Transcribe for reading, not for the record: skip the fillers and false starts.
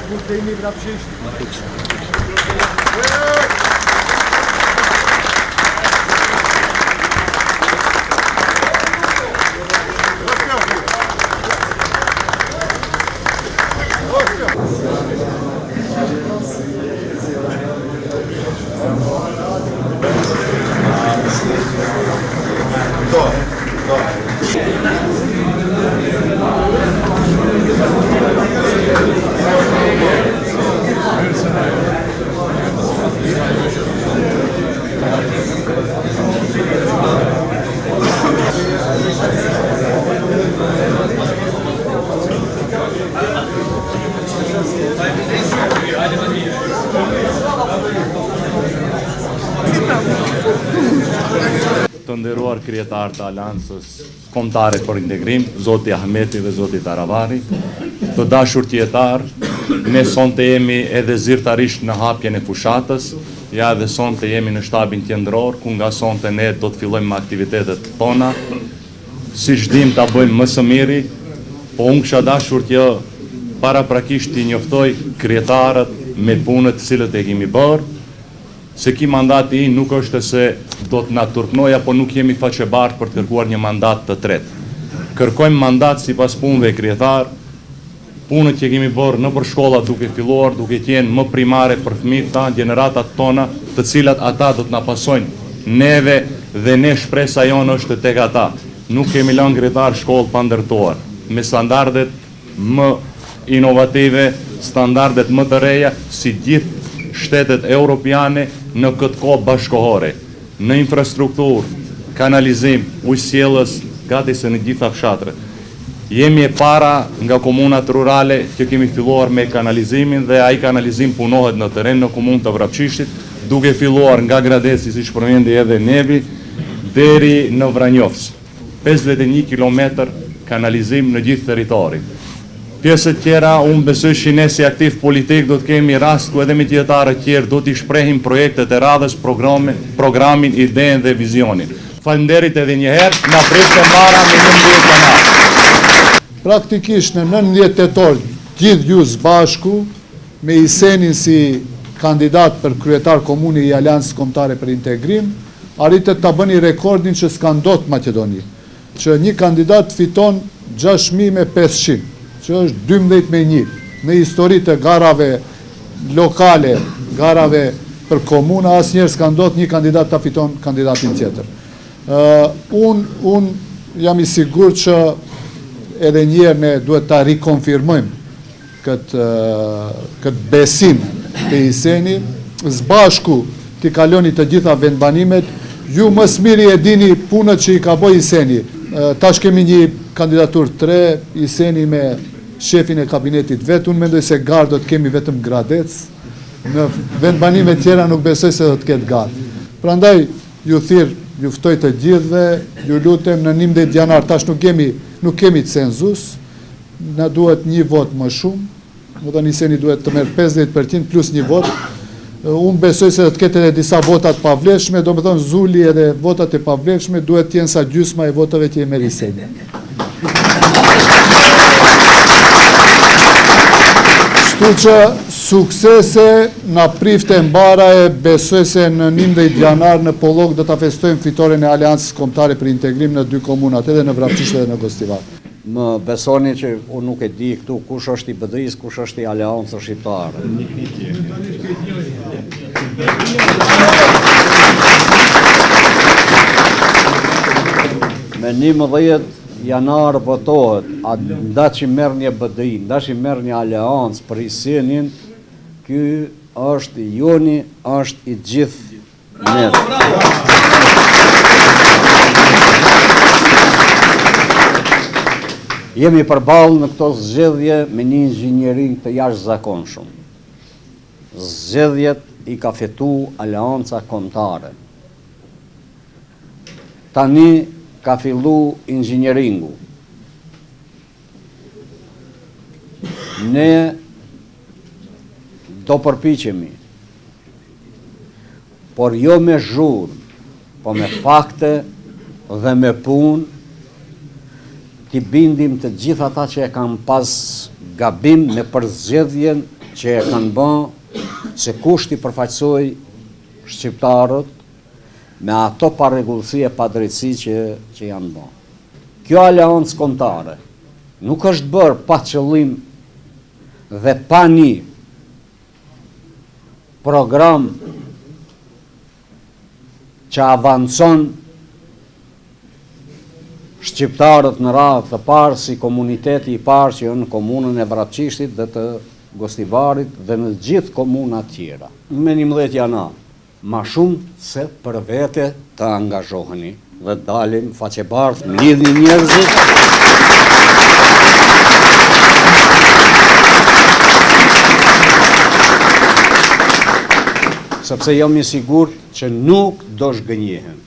Kultejni vrapshisht. Të nderuar krijetarë të Aleancës Kombëtare për Integrim, Zoti Ahmeti dhe Zoti Taravari, të dashur qytetarë, ne sonte jemi edhe zyrtarisht në hapjen e fushatës, ja edhe sonte jemi në shtabin qendror, ku nga sonte ne do të fillojmë me aktivitetet tona, siç dim ta bëjmë më së miri, po unë kisha dashur që paraprakisht t'i njoftoj krijetarët me punët të cilët e kemi bërë, se ki mandati i nuk është se do të na turpnoj apo nuk jemi faqebartë për të kërkuar një mandat të tretë. Kërkojmë mandat sipas punëve krijetar, punët që kemi bërë në për shkolla duke filluar, duke qenë më primare për fëmijët tanë, gjeneratat tona, të cilat ata do të na pasojnë neve dhe ne shpresa jonë është tek ata. Nuk kemi lënë krijetar shkollë pa ndërtuar, me standardet më inovative, standardet më të reja, si gjithë shtetet europiane në këtë kohë bashkohore, në infrastrukturë, kanalizim, ujësjellës, gati se në gjitha fshatret. Jemi e para nga komunat rurale që kemi filluar me kanalizimin dhe ai kanalizim punohet në terren në komunën të Vrapçishtit, duke filluar nga Gradeci, siç përmendi edhe Nevi, deri në Vranjovës. 51 kilometër kanalizim në gjithë territorin. Pjesët tjera, unë besoj që ne si aktiv politik do të kemi rast ku edhe me qytetarët tjerë do t'i shprehim projektet e radhës, programin, idenë dhe vizionin. Falënderit edhe njëherë, na pritet e mbara me 19 janar. Praktikisht në 19 tetor, gjithë ju së bashku, me Isenin si kandidat për kryetar komuni i Aleancës Kombëtare për Integrim, arritet ta bëni rekordin që s'ka ndodhur Maqedoni, që një kandidat fiton 6500. që është 12-1, në histori të garave lokale, garave për komuna, asë njerë s'ka ndodhur një kandidat të fiton kandidatin tjetër. Unë jam i sigur që edhe njerë ne duhet të rikonfirmojmë këtë besim të Iseni, zbashku t'i kaloni të gjitha vendbanimet, ju më smiri e dini punët që i ka bëj Iseni. Tash kemi një kandidatur 3, Iseni me shefin e kabinetit vetë, unë mendoj se garë do të kemi vetëm Gradec, në vendbanime tjera nuk besoj se do të ketë garë. Prandaj, ju thirr, ju ftoj të gjithve, ju lutem në 19 janar, tash nuk kemi cenzus, na duhet një vot më shumë, më të Iseni duhet të merë 50% plus një vot, unë besoj se do të ketë edhe disa votat pavlefshme, do më thonë Zuli edhe votat e pavlefshme duhet t'jenë sa gjysma e votave që i merr Iseni. Kështu që suksese na prifte mbara e besoj se në 19 janar në Pollok do ta festojmë fitoren e Aleancës Kombëtare për Integrim në 2 komunat, edhe në Vrapçishtë edhe në Gostivar. Më besoni që unë nuk e di këtu kush është i BDI-s, kush është i Aleancës Shqiptare. Me 11 janar votohet, a nda që merë një BDI, nda që merë një Aleancë për Isenin, ky është i joni, është i gjithë neve. Jemi përballë në këto zgjedhje me një inxhinierim të jashtëzakonshëm. Zgjedhjet i ka fitu Aleanca Kombëtare. Tani ka fillu inxhinieringu. Ne do përpiqemi, por jo me zhurmë, po me fakte dhe me punë, t'i bindim të gjithë ata që e kanë pas gabim me përzgjedhjen që e kanë bën se kush t'i përfaqësoj shqiptarët me ato parregullsi e padrejtësi që janë bën. Kjo aleancë kombëtare nuk është bërë pa qëllim dhe pa një program që avancon shqiptarët në radhë të parë si komuniteti i parë që në komunën e Vrapçishtit dhe të Gostivarit dhe në gjithë komunat tjera. Me 11 janar, ma shumë se për vete të angazhoheni dhe dalim faqebartë, mlidhni njerëzit. Sepse jam i sigurt që nuk do shgënjehen.